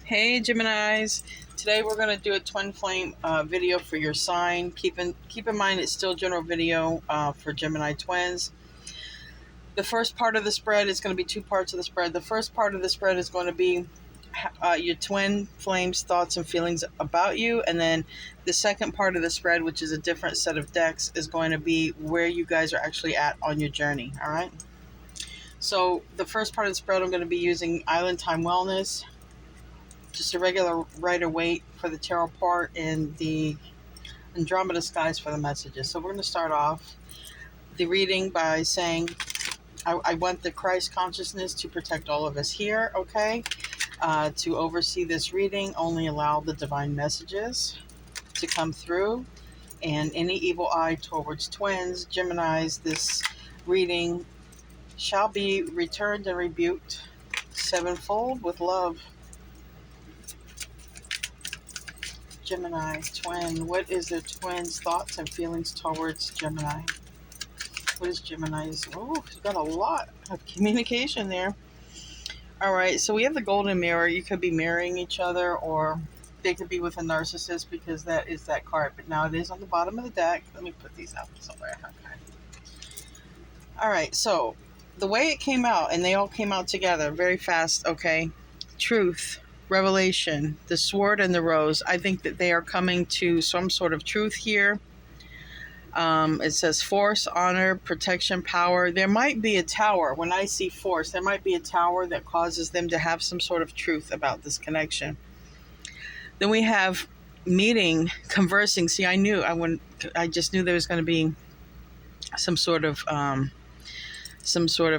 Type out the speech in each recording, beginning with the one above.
Hey Geminis, today we're going to do a twin flame video for your sign. Keep in mind it's still general video for Gemini twins. The first part of the spread is going to be two parts of the spread. The first part of the spread is going to be your twin flames thoughts and feelings about you, and then the second part of the spread, which is a different set of decks, is going to be where you guys are actually at on your journey. All right, so the first part of the spread I'm going to be using Island Time Wellness, just a regular Rider-Waite for the tarot part, and the Andromeda skies for the messages. So we're going to start off the reading by saying, I want the Christ consciousness to protect all of us here, okay? To oversee this reading, only allow the divine messages to come through, and any evil eye towards twins, Geminis, this reading shall be returned and rebuked sevenfold with love. Gemini, twin. What is the twin's thoughts and feelings towards Gemini? What is Gemini's? Oh, you've got a lot of communication there. All right, so we have the golden mirror. You could be mirroring each other, or they could be with a narcissist, because that is that card. But now it is on the bottom of the deck. Let me put these out somewhere. Okay. All right, so the way it came out, and they all came out together very fast, okay? Truth. Revelation, the sword and the rose. I think that they are coming to some sort of truth here. It says force, honor, protection, power. There might be a tower. When I see force, there might be a tower that causes them to have some sort of truth about this connection. Then we have meeting, conversing. See, I just knew there was going to be some sort of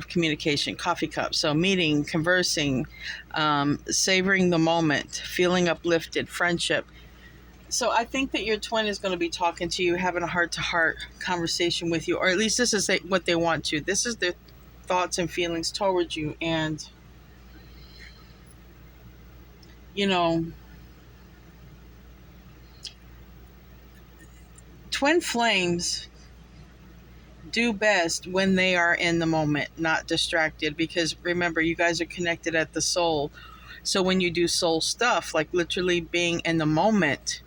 communication. Coffee cup. So meeting, conversing, savoring the moment, feeling uplifted, friendship. So I think that your twin is going to be talking to you, having a heart-to-heart conversation with you, or at least this is what they want to. This is their thoughts and feelings towards you. And, you know, twin flames do best when they are in the moment, not distracted, because remember, you guys are connected at the soul. So when you do soul stuff, like literally being in the moment,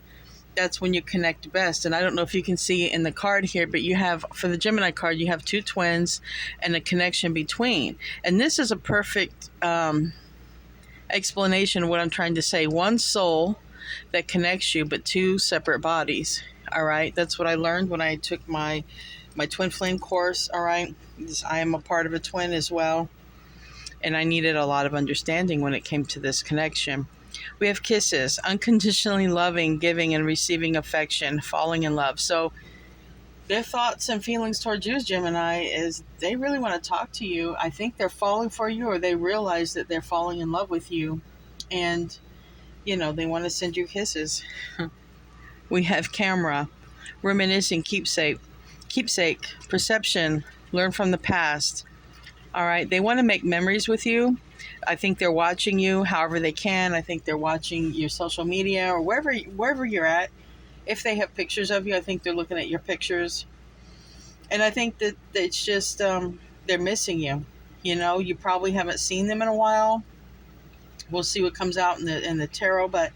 that's when you connect best. And I don't know if you can see in the card here, but you have, for the Gemini card, you have two twins and a connection between. And this is a perfect explanation of what I'm trying to say. One soul that connects you, but two separate bodies. All right, that's what I learned when I took my twin flame course. All right, I am a part of a twin as well, and I needed a lot of understanding when it came to this connection. We have kisses, unconditionally loving, giving and receiving affection, falling in love. So their thoughts and feelings towards you, Gemini, is they really want to talk to you. I think they're falling for you, or they realize that they're falling in love with you, and you know, they want to send you kisses. We have camera, reminiscing, keepsake, perception, learn from the past. All right, they want to make memories with you. I think they're watching you however they can. I think they're watching your social media, or wherever you're at. If they have pictures of you, I think they're looking at your pictures. And I think that it's just they're missing you. You know, you probably haven't seen them in a while. We'll see what comes out in the tarot, but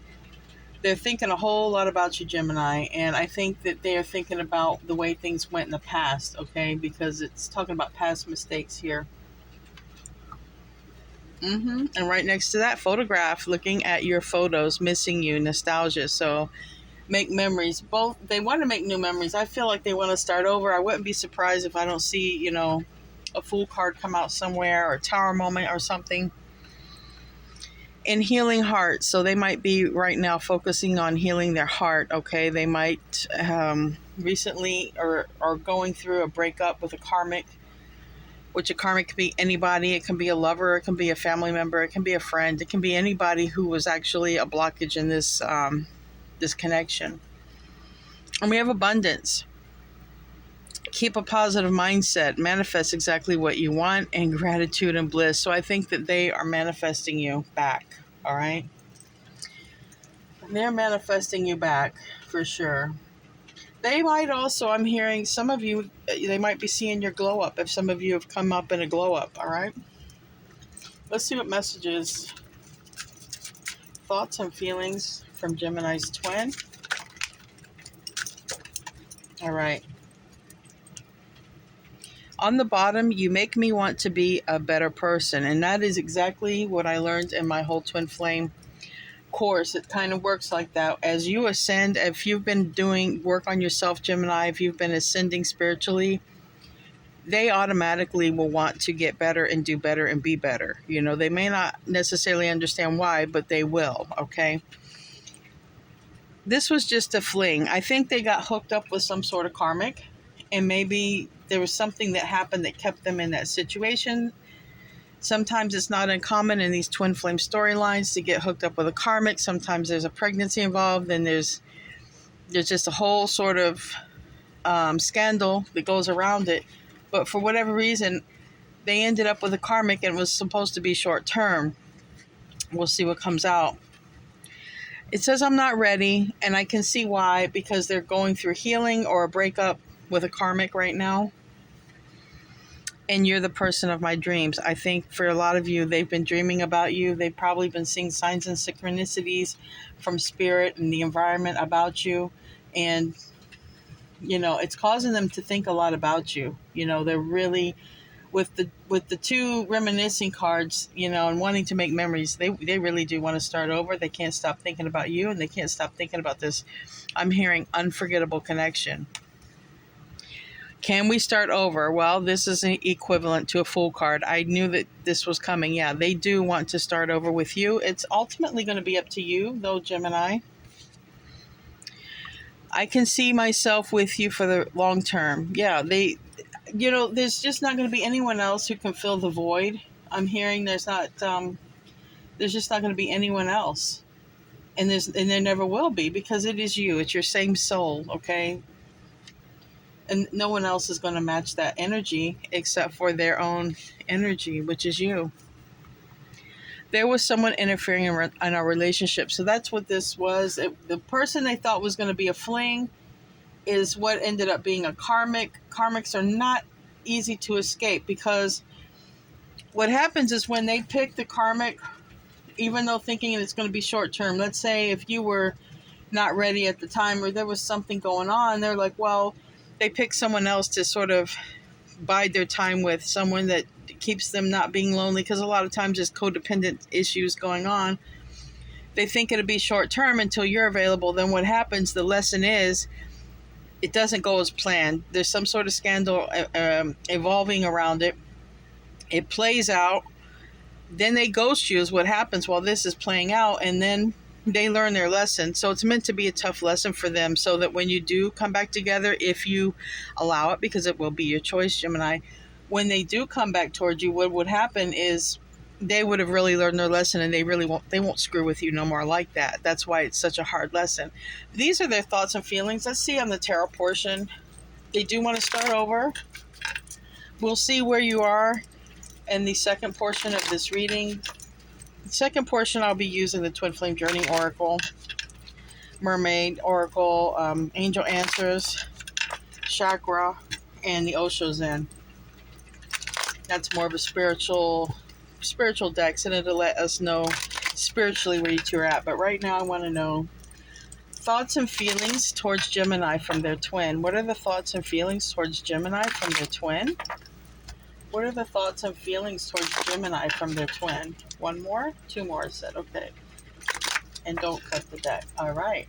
they're thinking a whole lot about you, Gemini, and I think that they are thinking about the way things went in the past, okay? Because it's talking about past mistakes here. And right next to that photograph, looking at your photos, missing you, nostalgia. So make memories. Both, they want to make new memories. I feel like they want to start over. I wouldn't be surprised if I don't see, you know, a Fool card come out somewhere, or a Tower moment or something. In healing heart, so they might be right now focusing on healing their heart, okay? They might recently or going through a breakup with a karmic, which a karmic could be anybody. It can be a lover, it can be a family member, it can be a friend, it can be anybody who was actually a blockage in this this connection. And we have abundance. Keep a positive mindset, manifest exactly what you want, and gratitude and bliss. So I think that they are manifesting you back, all right? They're manifesting you back for sure. They might also, I'm hearing some of you, they might be seeing your glow up, if some of you have come up in a glow up, all right? Let's see what messages thoughts and feelings from Gemini's twin. All right. On the bottom, you make me want to be a better person. And that is exactly what I learned in my whole twin flame course. It kind of works like that. As you ascend, if you've been doing work on yourself, Gemini, if you've been ascending spiritually, they automatically will want to get better and do better and be better. You know, they may not necessarily understand why, but they will, okay? This was just a fling. I think they got hooked up with some sort of karmic, and maybe there was something that happened that kept them in that situation. Sometimes it's not uncommon in these twin flame storylines to get hooked up with a karmic. Sometimes there's a pregnancy involved, and there's just a whole sort of scandal that goes around it. But for whatever reason, they ended up with a karmic, and it was supposed to be short term. We'll see what comes out. It says I'm not ready, and I can see why, because they're going through healing or a breakup with a karmic right now. And you're the person of my dreams. I think for a lot of you, they've been dreaming about you. They've probably been seeing signs and synchronicities from spirit and the environment about you. And, you know, it's causing them to think a lot about you. You know, they're really, with the two reminiscing cards, you know, and wanting to make memories, they really do want to start over. They can't stop thinking about you, and they can't stop thinking about this. I'm hearing unforgettable connection. Can we start over? Well, this is equivalent to a Fool card. I knew that this was coming. Yeah, they do want to start over with you. It's ultimately going to be up to you, though, Gemini. I can see myself with you for the long term. Yeah, you know, there's just not going to be anyone else who can fill the void. I'm hearing there's just not going to be anyone else. And there never will be, because it is you. It's your same soul, okay? And no one else is going to match that energy except for their own energy, which is you. There was someone interfering in our relationship. So that's what this was. The person they thought was going to be a fling is what ended up being a karmic. Karmics are not easy to escape, because what happens is when they pick the karmic, even though thinking it's going to be short term, let's say if you were not ready at the time or there was something going on, they're like, well, they pick someone else to sort of bide their time with, someone that keeps them not being lonely, because a lot of times there's codependent issues going on. They think it'll be short term until you're available. Then what happens, the lesson is, it doesn't go as planned. There's some sort of scandal evolving around it. It plays out. Then they ghost you is what happens while this is playing out, and then they learn their lesson. So it's meant to be a tough lesson for them, so that when you do come back together, if you allow it, because it will be your choice, Gemini, when they do come back towards you, what would happen is they would have really learned their lesson, and they won't screw with you no more like that. That's why it's such a hard lesson. These are their thoughts and feelings. Let's see on the tarot portion. They do want to start over. We'll see where you are in the second portion of this reading. The second portion, I'll be using the Twin Flame Journey Oracle, Mermaid Oracle, Angel Answers, Chakra, and the Osho Zen. That's more of a spiritual deck, and it'll let us know spiritually where you two are at. But right now, I want to know thoughts and feelings towards Gemini from their twin. What are the thoughts and feelings towards Gemini from their twin? What are the thoughts and feelings towards Gemini from their twin? One more? Two more, I said. Okay. And don't cut the deck. All right.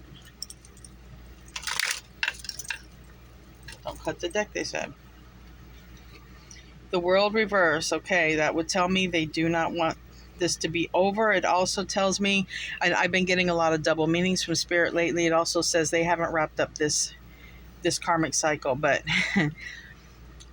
Don't cut the deck, they said. The world reverse. Okay, that would tell me they do not want this to be over. It also tells me, and I've been getting a lot of double meanings from Spirit lately. It also says they haven't wrapped up this karmic cycle, but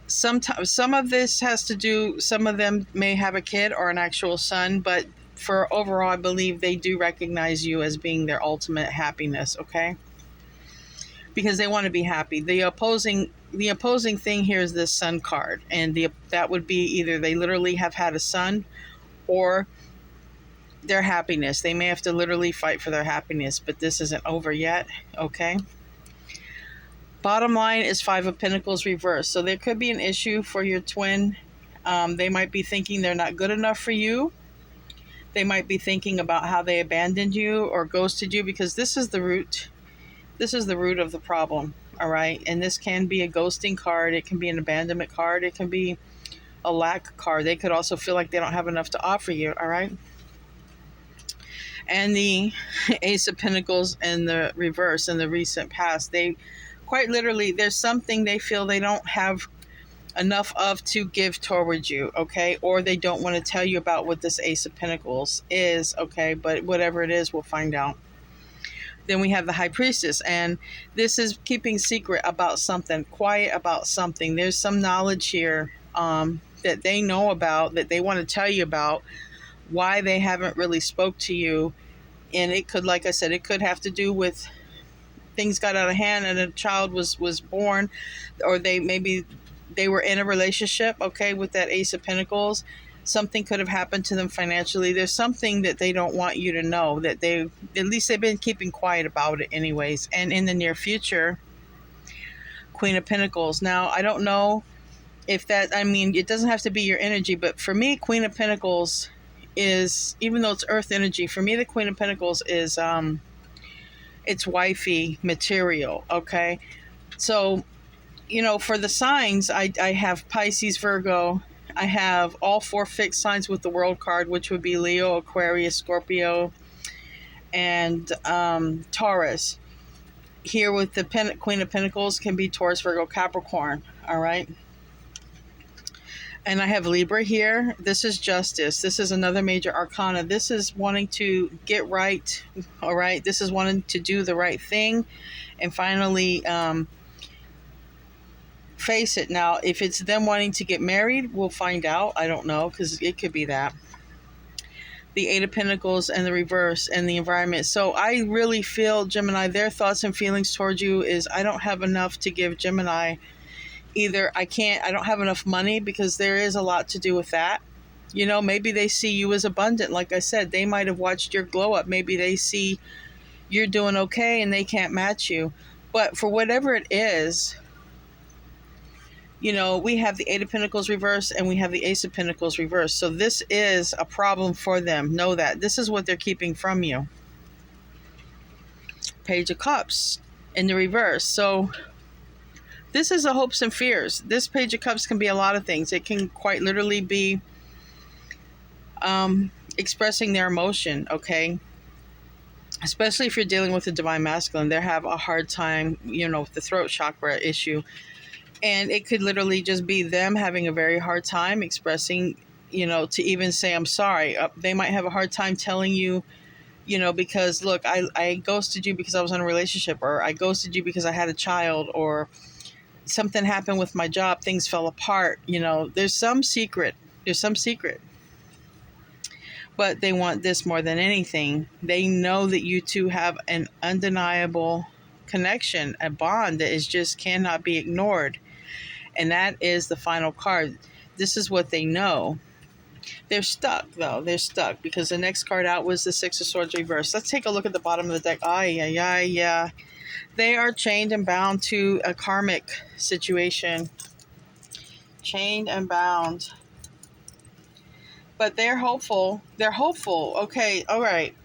some of this has to do, some of them may have a kid or an actual son, but for overall, I believe they do recognize you as being their ultimate happiness, okay? Because they want to be happy. The opposing thing here is this Sun card, and that would be either they literally have had a son, or their happiness. They may have to literally fight for their happiness, but this isn't over yet, okay? Bottom line is Five of Pentacles reversed. So there could be an issue for your twin. They might be thinking they're not good enough for you. They might be thinking about how they abandoned you or ghosted you, because this is the root. This is the root of the problem. All right. And this can be a ghosting card. It can be an abandonment card. It can be a lack card. They could also feel like they don't have enough to offer you. All right. And the Ace of Pentacles in the reverse in the recent past, they quite literally, there's something they feel they don't have enough of to give towards you, okay? Or they don't want to tell you about what this Ace of Pentacles is, okay? But whatever it is, we'll find out. Then we have the High Priestess, and this is keeping secret about something, quiet about something. There's some knowledge here that they know about, that they want to tell you about, why they haven't really spoke to you. And it could, like I said, it could have to do with things got out of hand and a child was born, or maybe they were in a relationship, okay, with that Ace of Pentacles. Something could have happened to them financially. There's something that they don't want you to know, that at least they've been keeping quiet about it anyways. And in the near future, Queen of Pentacles. Now, I don't know if that, I mean, it doesn't have to be your energy, but for me, Queen of Pentacles is, even though it's earth energy, for me, the Queen of Pentacles is, it's wifey material, okay? So, you know, for the signs, I have Pisces, Virgo. I have all 4 fixed signs with the World card, which would be Leo, Aquarius, Scorpio, and Taurus. Here with the Queen of Pentacles can be Taurus, Virgo, Capricorn, all right? And I have Libra here. This is justice. This is another major arcana. This is wanting to get right, all right? This is wanting to do the right thing and finally face it. Now, if it's them wanting to get married, we'll find out. I don't know, because it could be that. The Eight of Pentacles and the reverse and the environment. So I really feel, Gemini, their thoughts and feelings towards you is, I don't have enough to give Gemini. Either I don't have enough money, because there is a lot to do with that. You know, maybe they see you as abundant. Like I said, they might have watched your glow up. Maybe they see you're doing okay and they can't match you. But for whatever it is, you know, we have the Eight of Pentacles reverse and we have the Ace of Pentacles reverse. So this is a problem for them. Know that. This is what they're keeping from you. Page of Cups in the reverse. So this is the hopes and fears. This Page of Cups can be a lot of things. It can quite literally be expressing their emotion, okay? Especially if you're dealing with the Divine Masculine. They have a hard time, you know, with the throat chakra issue. And it could literally just be them having a very hard time expressing, you know, to even say, I'm sorry. They might have a hard time telling you, you know, because, look, I ghosted you because I was in a relationship, or I ghosted you because I had a child, or something happened with my job, things fell apart. You know, there's some secret. But they want this more than anything. They know that you two have an undeniable connection, a bond that is just cannot be ignored. And that is the final card. This is what they know. They're stuck, though. They're stuck because the next card out was the Six of Swords reverse. Let's take a look at the bottom of the deck. Yeah. They are chained and bound to a karmic situation. Chained and bound. But they're hopeful. Okay, all right.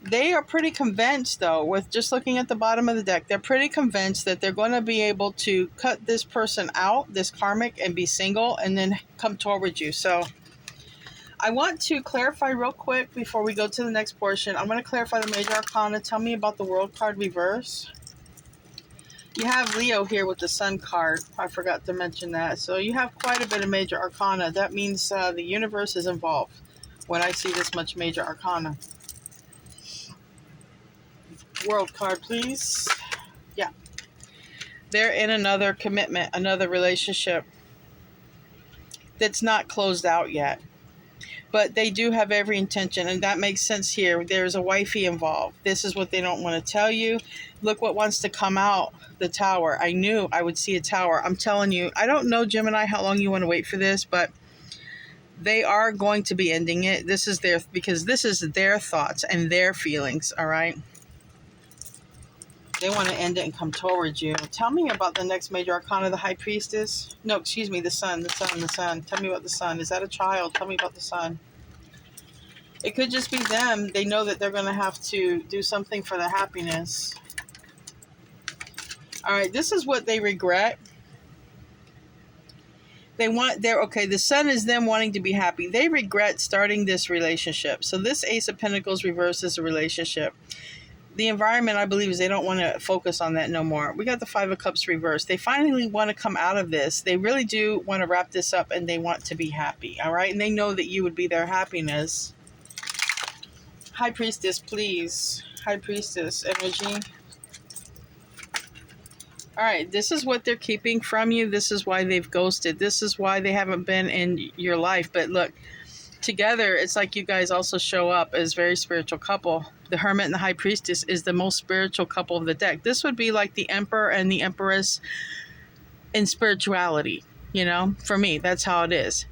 They are pretty convinced, though, with just looking at the bottom of the deck, they're pretty convinced that they're going to be able to cut this person out, this karmic, and be single, and then come toward you. So I want to clarify real quick before we go to the next portion. I'm going to clarify the major arcana. Tell me about the World card reverse. You have Leo here with the Sun card. I forgot to mention that. So you have quite a bit of major arcana. That means the universe is involved when I see this much major arcana. World card, please. Yeah. They're in another commitment, another relationship that's not closed out yet. But they do have every intention, and that makes sense here. There's a wifey involved. This is what they don't want to tell you. Look what wants to come out, the Tower. I knew I would see a Tower. I'm telling you, I don't know, Gemini, how long you want to wait for this, but they are going to be ending it. Because this is their thoughts and their feelings, all right? They want to end it and come towards you. Tell me about the next major arcana, the High Priestess. No, excuse me, the Sun. Tell me about the Sun. Is that a child? Tell me about the Sun. It could just be them. They know that they're going to have to do something for their happiness. All right, this is what they regret. They want their, okay, the sun is them wanting to be happy. They regret starting this relationship. So this Ace of Pentacles reverses a relationship. The environment, I believe, is they don't want to focus on that no more. We got the Five of Cups reversed. They finally want to come out of this. They really do want to wrap this up, and they want to be happy, all right? And they know that you would be their happiness. High Priestess, please. High Priestess energy. All right, this is what they're keeping from you. This is why they've ghosted. This is why they haven't been in your life. But look, together, it's like you guys also show up as very spiritual couple. The Hermit and the High Priestess is the most spiritual couple of the deck. This would be like the Emperor and the Empress in spirituality, you know? For me, that's how it is.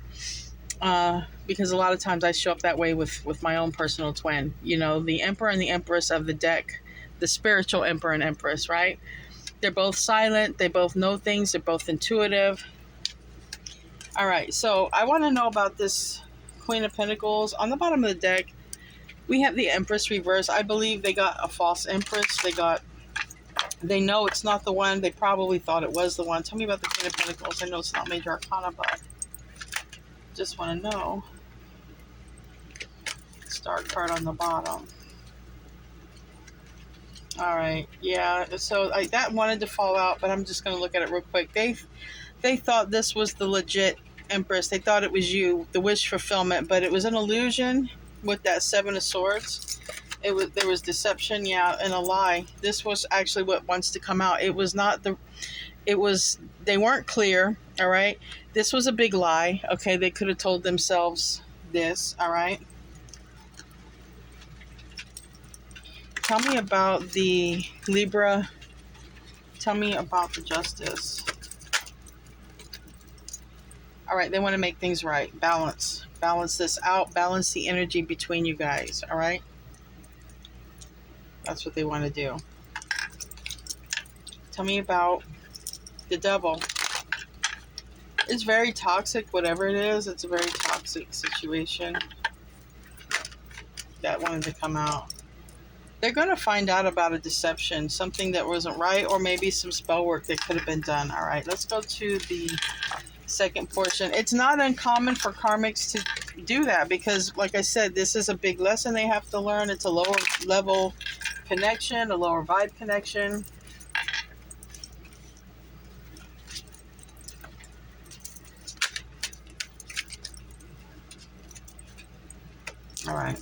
Because a lot of times I show up that way with my own personal twin. You know, the Emperor and the Empress of the deck, the spiritual Emperor and Empress, right? They're both silent. They both know things. They're both intuitive. All right, so I want to know about this Queen of Pentacles. On the bottom of the deck, we have the Empress reverse. I believe they got a false Empress. They know it's not the one. They probably thought it was the one. Tell me about the Queen of Pentacles. I know it's not Major Arcana, but just want to know. Star card on the bottom. All right, yeah, so that wanted to fall out, but I'm just going to look at it real quick. They thought this was the legit Empress. They thought it was you, the wish fulfillment, but it was an illusion with that Seven of Swords. There was deception, yeah, and a lie. This was actually what wants to come out. It was not they weren't clear, all right? This was a big lie, okay? They could have told themselves this, all right? Tell me about the Libra. Tell me about the Justice. All right, they want to make things right. Balance. Balance this out. Balance the energy between you guys, all right? That's what they want to do. Tell me about the Devil. It's very toxic, whatever it is. It's a very toxic situation that wanted to come out. They're going to find out about a deception, something that wasn't right, or maybe some spell work that could have been done. All right, let's go to the second portion. It's not uncommon for karmics to do that because, like I said, this is a big lesson they have to learn. It's a lower level connection, a lower vibe connection. All right.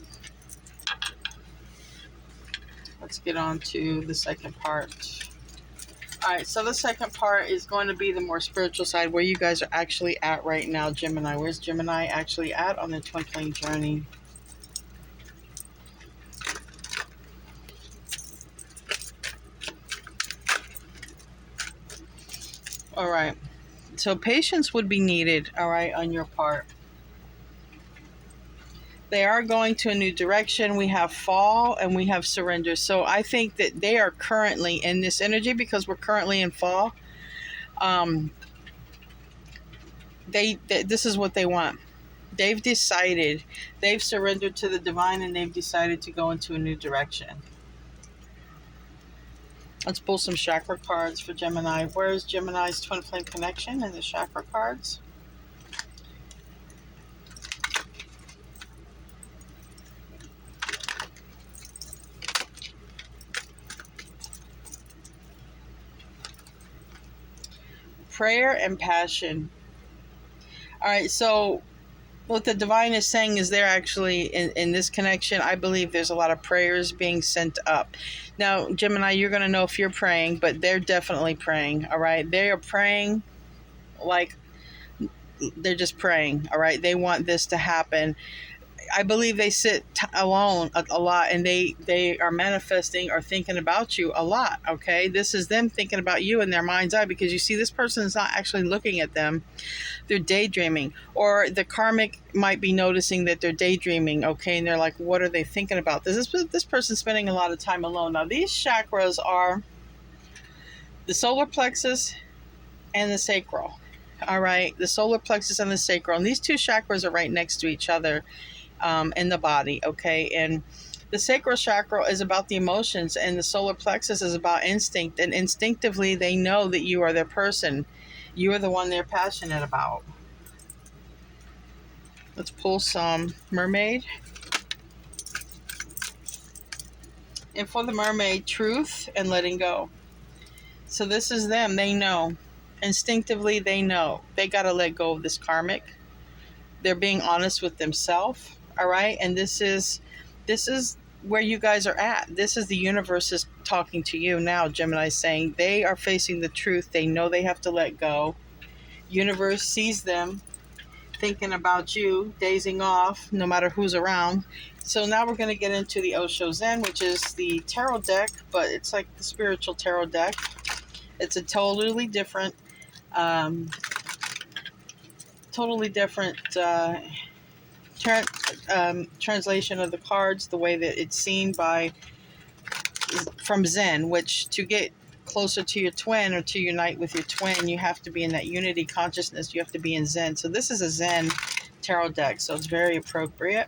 Let's get on to the second part. All right, so the second part is going to be the more spiritual side, where you guys are actually at right now, Gemini. Where's Gemini actually at on their twin flame journey? All right, so patience would be needed, all right, on your part. They are going to a new direction. We have fall and we have surrender. So I think that they are currently in this energy because we're currently in fall. This is what they want. They've decided. They've surrendered to the divine and they've decided to go into a new direction. Let's pull some chakra cards for Gemini. Where is Gemini's twin flame connection in the chakra cards? Prayer and passion. All right, so what the divine is saying is they're actually in this connection. I believe there's a lot of prayers being sent up. Now, Gemini, you're going to know if you're praying, but they're definitely praying, all right? They are praying like they're just praying, all right? They want this to happen. I believe they sit alone a lot and they are manifesting or thinking about you a lot, okay? This is them thinking about you in their mind's eye because you see this person is not actually looking at them. They're daydreaming, or the karmic might be noticing that they're daydreaming, okay? And they're like, what are they thinking about? This person's spending a lot of time alone. Now, these chakras are the solar plexus and the sacral, all right? The solar plexus and the sacral. And these two chakras are right next to each other. in the body, okay? And the sacral chakra is about the emotions, and the solar plexus is about instinct. And instinctively, they know that you are their person. You are the one they're passionate about. Let's pull some mermaid. And for the mermaid, truth and letting go. So this is them. They know. Instinctively, they know. They got to let go of this karmic. They're being honest with themselves. All right. And this is where you guys are at. This is the universe is talking to you now, Gemini, saying they are facing the truth. They know they have to let go. Universe sees them thinking about you, dazing off, no matter who's around. So now we're going to get into the Osho Zen, which is the tarot deck, but it's like the spiritual tarot deck. It's a totally different translation of the cards, the way that it's seen from Zen, which to get closer to your twin or to unite with your twin, you have to be in that unity consciousness. You have to be in Zen. So this is a Zen tarot deck, so it's very appropriate.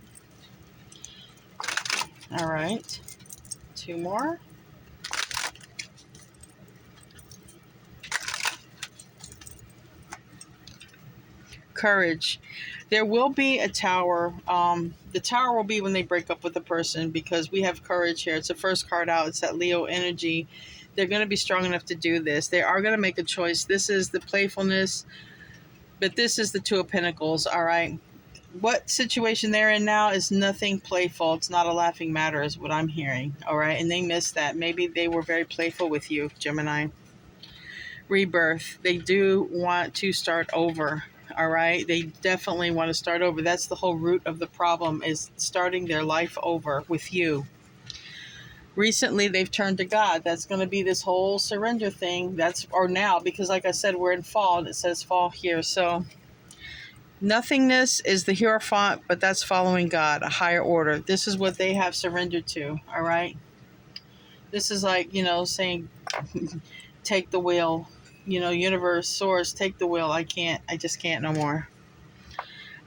All right, 2 more. Courage. There will be a tower. The tower will be when they break up with the person, because we have courage here. It's the first card out. It's that Leo energy. They're going to be strong enough to do this. They are going to make a choice. This is the playfulness, but this is the 2 of Pentacles. All right. What situation they're in now is nothing playful. It's not a laughing matter is what I'm hearing. All right. And they missed that. Maybe they were very playful with you, Gemini. Rebirth. They do want to start over. All right. They definitely want to start over. That's the whole root of the problem, is starting their life over with you. Recently, they've turned to God. That's going to be this whole surrender thing. Or now, because like I said, we're in fall, and it says fall here. So nothingness is the Hierophant, but that's following God, a higher order. This is what they have surrendered to. All right. This is like, saying, take the wheel. Universe, source, take the wheel. I just can't no more.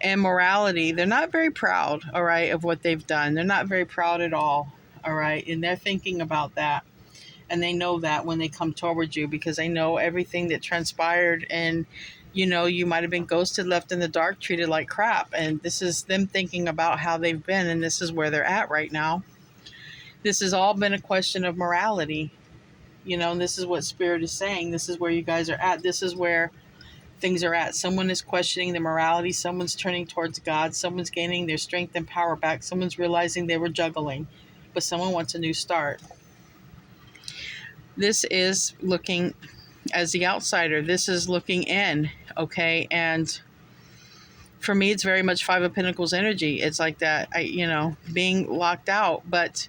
And morality, they're not very proud, all right, of what they've done. They're not very proud at all, all right? And they're thinking about that. And they know that when they come towards you, because they know everything that transpired, and, you might have been ghosted, left in the dark, treated like crap. And this is them thinking about how they've been, and this is where they're at right now. This has all been a question of morality. And this is what Spirit is saying. This is where you guys are at. This is where things are at. Someone is questioning the morality. Someone's turning towards God. Someone's gaining their strength and power back. Someone's realizing they were juggling, but someone wants a new start. This is looking as the outsider. This is looking in, okay? And for me, it's very much 5 of Pentacles energy. It's like that, being locked out, but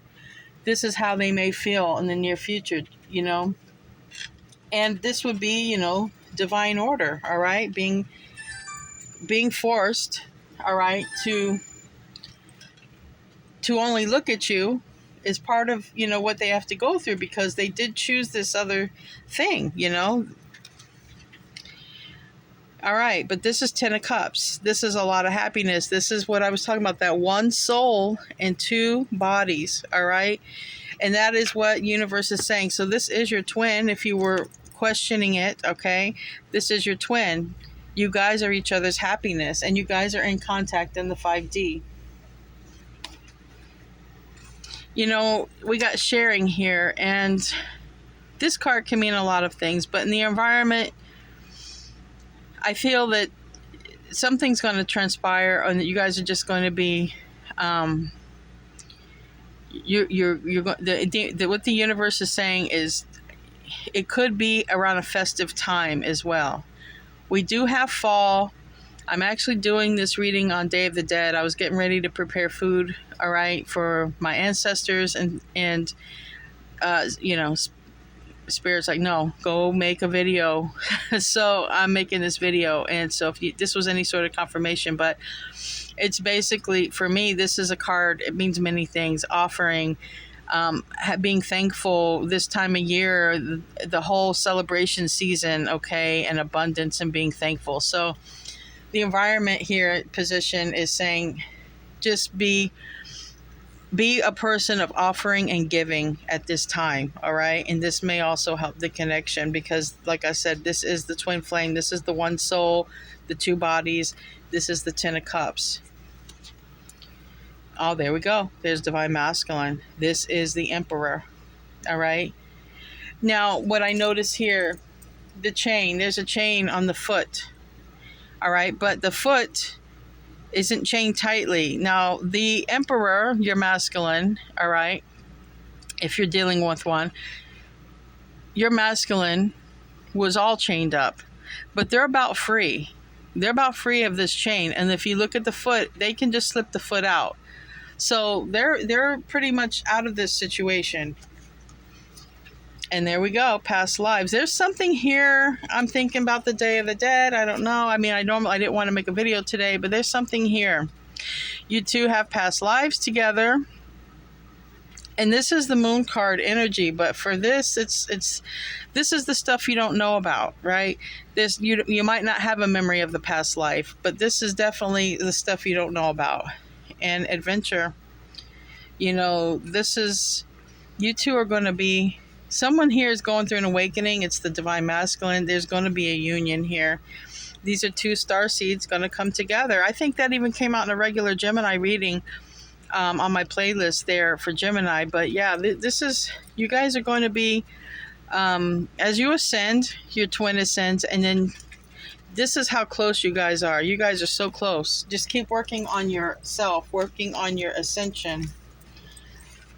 this is how they may feel in the near future, and this would be, divine order, all right, being forced, all right, to only look at you is part of, what they have to go through, because they did choose this other thing, All right, but this is 10 of Cups. This is a lot of happiness. This is what I was talking about, that one soul and 2 bodies, all right? And that is what universe is saying. So this is your twin, if you were questioning it, okay? This is your twin. You guys are each other's happiness, and you guys are in contact in the 5D. We got sharing here, and this card can mean a lot of things, but in the environment, I feel that something's going to transpire, and that you guys are just going to be, what the universe is saying is it could be around a festive time as well. We do have fall. I'm actually doing this reading on Day of the Dead. I was getting ready to prepare food, all right, for my ancestors, and Spirit's like, no, go make a video. So I'm making this video, and so if this was any sort of confirmation, but it's basically, for me, this is a card. It means many things. Offering, being thankful this time of year, the whole celebration season, okay, and abundance and being thankful. So the environment here position is saying just be a person of offering and giving at this time, all right? And this may also help the connection because, like I said, this is the twin flame. This is the one soul, the two bodies. This is the Ten of Cups. Oh, there we go. There's Divine Masculine. This is the Emperor, all right? Now, what I notice here, the chain, there's a chain on the foot, all right? But the foot isn't chained tightly. Now, the Emperor, your masculine, all right, if you're dealing with one, your masculine was all chained up, but they're about free. They're about free of this chain. And if you look at the foot, they can just slip the foot out. So they're pretty much out of this situation. And there we go, past lives. There's something here. I'm thinking about the Day of the Dead. I don't know. I mean, I didn't want to make a video today, but there's something here. You two have past lives together. And this is the Moon card energy, but for this, this is the stuff you don't know about, right? This you might not have a memory of the past life, but this is definitely the stuff you don't know about. And adventure, you know, this is, you two are going to be, someone here is going through an awakening. It's the Divine Masculine. There's going to be a union here. These are two star seeds going to come together. I think that even came out in a regular Gemini reading on my playlist there for Gemini. But yeah, this is, you guys are going to be, as you ascend, your twin ascends, and then this is how close you guys are. You guys are so close. Just keep working on yourself, working on your ascension.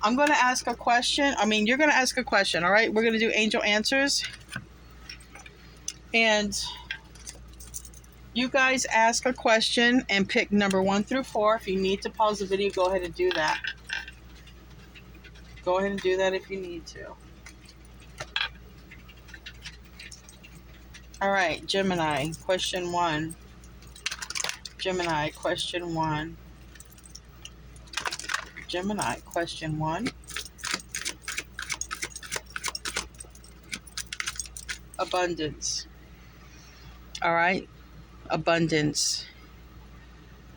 I'm going to ask a question. I mean, you're going to ask a question, all right? We're going to do angel answers. And you guys ask a question and pick number 1 through 4. If you need to pause the video, go ahead and do that. Go ahead and do that if you need to. All right, Gemini, question 1. Gemini, question 1. Gemini, question 1. Abundance. All right, abundance.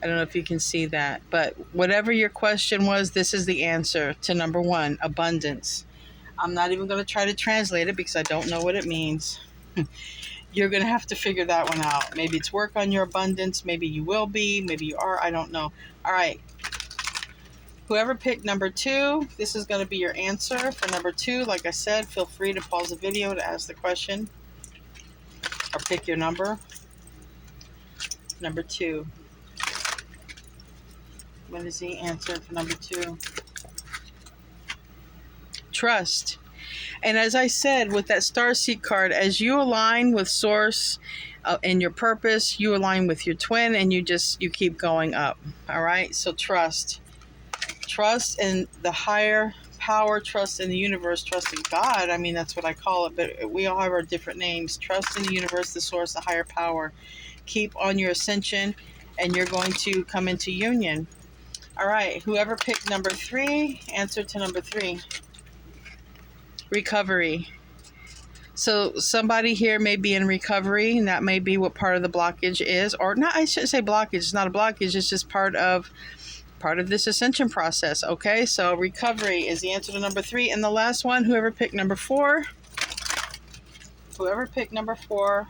I don't know if you can see that, but whatever your question was, this is the answer to number 1, abundance. I'm not even going to try to translate it because I don't know what it means. You're going to have to figure that one out. Maybe it's work on your abundance. Maybe you will be. Maybe you are. I don't know. All right. Whoever picked number 2, this is going to be your answer for number 2. Like I said, feel free to pause the video to ask the question or pick your number. Number 2. What is the answer for number 2? Trust. And as I said, with that Starseed card, as you align with Source and your purpose, you align with your twin, and you keep going up. All right? So trust. Trust in the higher power, trust in the universe, trust in God. I mean, that's what I call it, but we all have our different names. Trust in the universe, the source, the higher power. Keep on your ascension, and you're going to come into union. All right, whoever picked number 3, answer to number 3. Recovery. So somebody here may be in recovery, and that may be what part of the blockage is, or not. I shouldn't say blockage. It's not a blockage. It's just part of this ascension process. Okay, so recovery is the answer to number 3, and the last one, whoever picked number 4. Whoever picked number 4.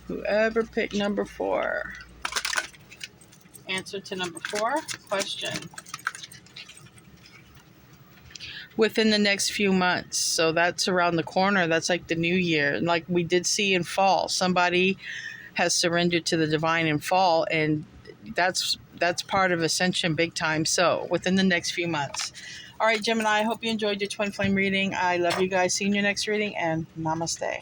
Whoever picked number 4. Answer to number 4 question. Within the next few months. So that's around the corner. That's like the new year. Like we did see in fall. Somebody has surrendered to the divine in fall, and that's part of ascension big time. So within the next few months. All right, Gemini, I hope you enjoyed your twin flame reading. I love you guys. See you in your next reading, and namaste.